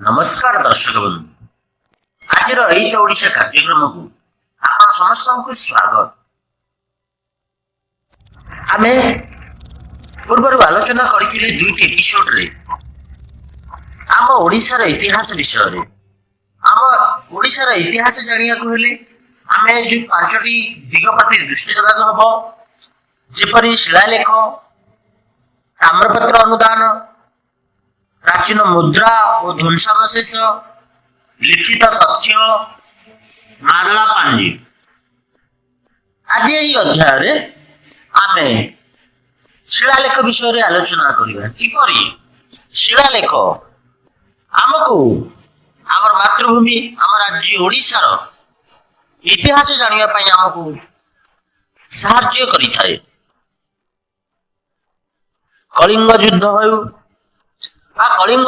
नमस्कार दर्शक बंधु आज रईत ओडिशा कार्यक्रम को आप समस्त को स्वागत। आम पूर्व आलोचना करथिले दुईटी एपिसोड रे आम ओडिशार इतिहास विषय रे आम ओडिशार इतिहास जानिया को हेले आमे जो पांचटी दिग प्रति दृष्टि देबाक हबो जेपरि शिलालेख ताम्रपत्र अनुदान प्राचीन मुद्रा और ध्वंसावशेष लिखित तथ्य मादला पांजी। आज यही अध्याय आमे शिलालेख विषय आलोचना करिबा किपरि शिलालेख आमको आमर मातृभूमि आम राज्य ओडिशार इतिहास जानिबा पई आमको साहाय्य करिथाय। कलिंग युद्ध होउ कलिंग